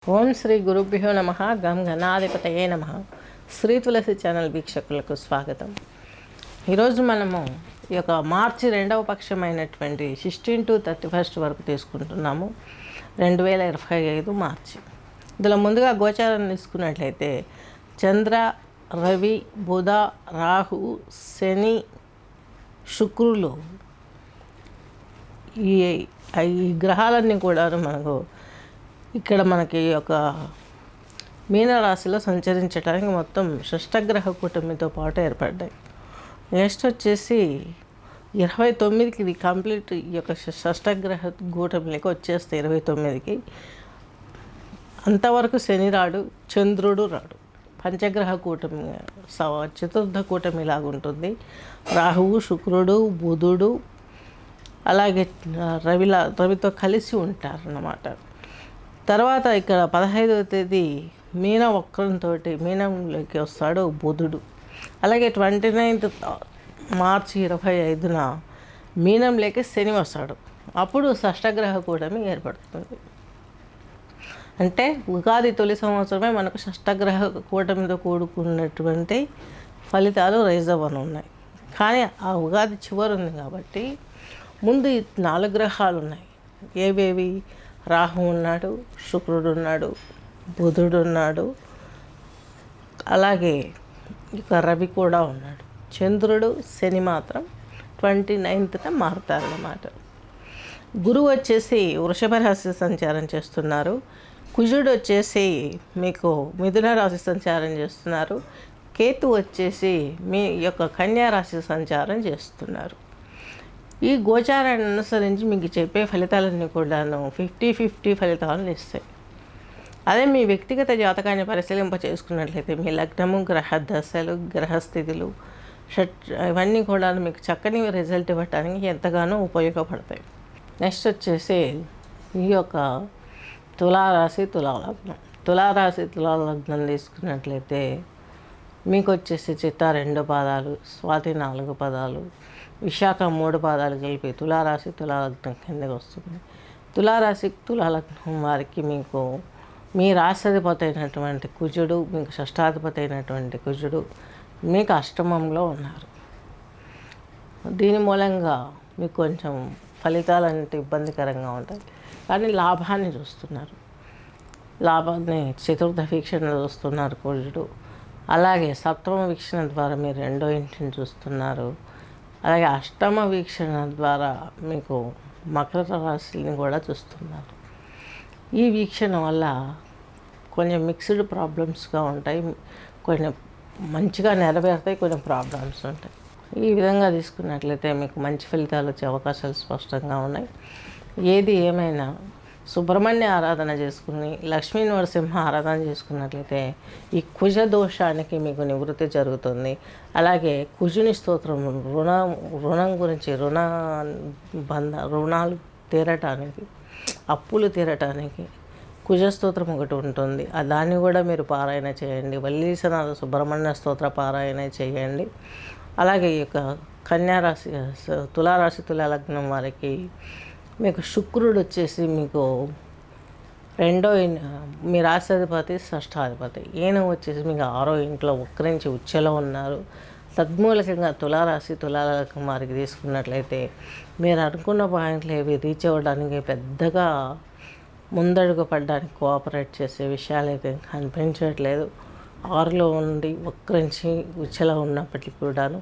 ఓం శ్రీ గురుభ్యో నమ. గం గణాధిపతయే నమ. శ్రీ తులసి ఛానల్ వీక్షకులకు స్వాగతం. ఈరోజు మనము ఈ యొక్క మార్చి 2వ పక్షమైనటువంటి 16 to 31 వరకు తీసుకుంటున్నాము. 2025 మార్చి. ఇందులో ముందుగా గోచారం తీసుకున్నట్లయితే చంద్ర, రవి, బుధ, రాహు, శని, శుక్రులు ఈ గ్రహాలన్నీ కూడా ఇక్కడ మనకి ఒక మీనరాశిలో సంచరించడానికి మొత్తం షష్టగ్రహ కూటమితో పాటు ఏర్పడ్డాయి. నెక్స్ట్ వచ్చేసి 29కి ఇది కంప్లీట్ ఈ యొక్క షష్టగ్రహ కూటమికి వచ్చేస్తే 29కి అంతవరకు శని రాడు, చంద్రుడు రాడు. పంచగ్రహ కూటమి చతుర్థ కూటమి లాగుంటుంది. రాహువు, శుక్రుడు, బుధుడు అలాగే రవితో కలిసి ఉంటారన్నమాట. తర్వాత ఇక్కడ 15వ తేదీ మీన వక్రంతో మీనంలోకి వస్తాడు బుధుడు. అలాగే 29th మార్చి 25న మీనంలోకి శని వస్తాడు. అప్పుడు షష్టగ్రహ కూటమి ఏర్పడుతుంది. అంటే ఉగాది తొలి సంవత్సరమే మనకు షష్టగ్రహ కూటమితో కూడుకున్నటువంటి ఫలితాలు రైజ్ అవ్వనున్నాయి. కానీ ఆ ఉగాది చివరి ఉంది కాబట్టి ముందు 4 గ్రహాలు ఉన్నాయి. ఏవేవి? రాహు ఉన్నాడు, శుక్రుడు ఉన్నాడు, బుధుడు ఉన్నాడు, అలాగే ఇక రవి కూడా ఉన్నాడు. చంద్రుడు, శని మాత్రం 29న మారుతారన్నమాట. గురువు వచ్చేసి వృషభ రాశి సంచారం చేస్తున్నారు. కుజుడు వచ్చేసి మీకు మిథున రాశి సంచారం చేస్తున్నారు. కేతు వచ్చేసి మీ యొక్క కన్యా రాశి సంచారం చేస్తున్నారు. ఈ గోచారాన్ని అనుసరించి మీకు చెప్పే ఫలితాలన్నీ కూడాను 50-50 ఫలితాలను ఇస్తాయి. అదే మీ వ్యక్తిగత జాతకాన్ని పరిశీలింప చేసుకున్నట్లయితే మీ లగ్నము, గ్రహ దశలు, గ్రహస్థితులు ఇవన్నీ కూడా మీకు చక్కని రిజల్ట్ ఇవ్వటానికి ఎంతగానో ఉపయోగపడతాయి. నెక్స్ట్ వచ్చేసి ఈ యొక్క తులారాశి, తులాలగ్నం. తులారాశి, తులాలగ్నం తీసుకున్నట్లయితే మీకు వచ్చేసి చిత్త 2 పాదాలు, స్వాతి 4 పాదాలు, విశాఖ 3 పాదాలు కలిపి తులారాశి, తులాలగ్నం కిందకి వస్తుంది. తులారాశి, తులాలగ్నం వారికి మీకు మీ రాష్ట్రాధిపతి అయినటువంటి కుజుడు, మీకు షష్టాధిపతి అయినటువంటి కుజుడు మీకు అష్టమంలో ఉన్నారు. దీని మూలంగా మీకు కొంచెం ఫలితాలు అంటే ఇబ్బందికరంగా ఉంటాయి. కానీ లాభాన్ని చూస్తున్నారు. లాభాన్ని చతుర్థ వీక్షణ చూస్తున్నారు కుజుడు. అలాగే సప్తమ వీక్షణ ద్వారా మీరు 2వ ఇంటిని చూస్తున్నారు. అలాగే అష్టమ వీక్షణ ద్వారా మీకు మకర రాశిని కూడా చూస్తున్నారు. ఈ వీక్షణ వల్ల కొంచెం మిక్స్డ్ ప్రాబ్లమ్స్గా ఉంటాయి. కొన్ని మంచిగా నెరవేరుతాయి, కొన్ని ప్రాబ్లమ్స్ ఉంటాయి. ఈ విధంగా తీసుకున్నట్లయితే మీకు మంచి ఫలితాలు వచ్చే అవకాశాలు స్పష్టంగా ఉన్నాయి. ఏది ఏమైనా సుబ్రహ్మణ్య ఆరాధన చేసుకుని లక్ష్మీ నరసింహ ఆరాధన చేసుకున్నట్లయితే ఈ కుజ దోషానికి మీకు నివృత్తి జరుగుతుంది. అలాగే కుజుని స్తోత్రం రుణం గురించి రుణాలు తీరటానికి, అప్పులు తీరటానికి కుజ స్తోత్రం ఒకటి ఉంటుంది. దాన్ని కూడా మీరు పారాయణ చేయండి. వల్లీసనాథ సుబ్రహ్మణ్య స్తోత్ర పారాయణ చేయండి. అలాగే ఈ యొక్క కన్యారాశి, తులారాశి, తులాలగ్నం వారికి మీకు శుక్రుడు వచ్చేసి మీకు మీ రాష్ట్రాధిపతి, షష్టాధిపతి. ఈయన వచ్చేసి మీకు 6వ ఇంట్లో వక్రించి ఉచ్చలో ఉన్నారు. తద్మూలకంగా తులారాశి, తులాలగ్నం వారికి తీసుకున్నట్లయితే మీరు అనుకున్న పాయింట్లు ఏవి రీచ్ అవ్వడానికి పెద్దగా ముందడుగు పడడానికి కోఆపరేట్ చేసే విషయాలు అయితే కనిపించట్లేదు. 6లో ఉండి వక్రించి ఉచ్చలో ఉన్నప్పటికీ కూడాను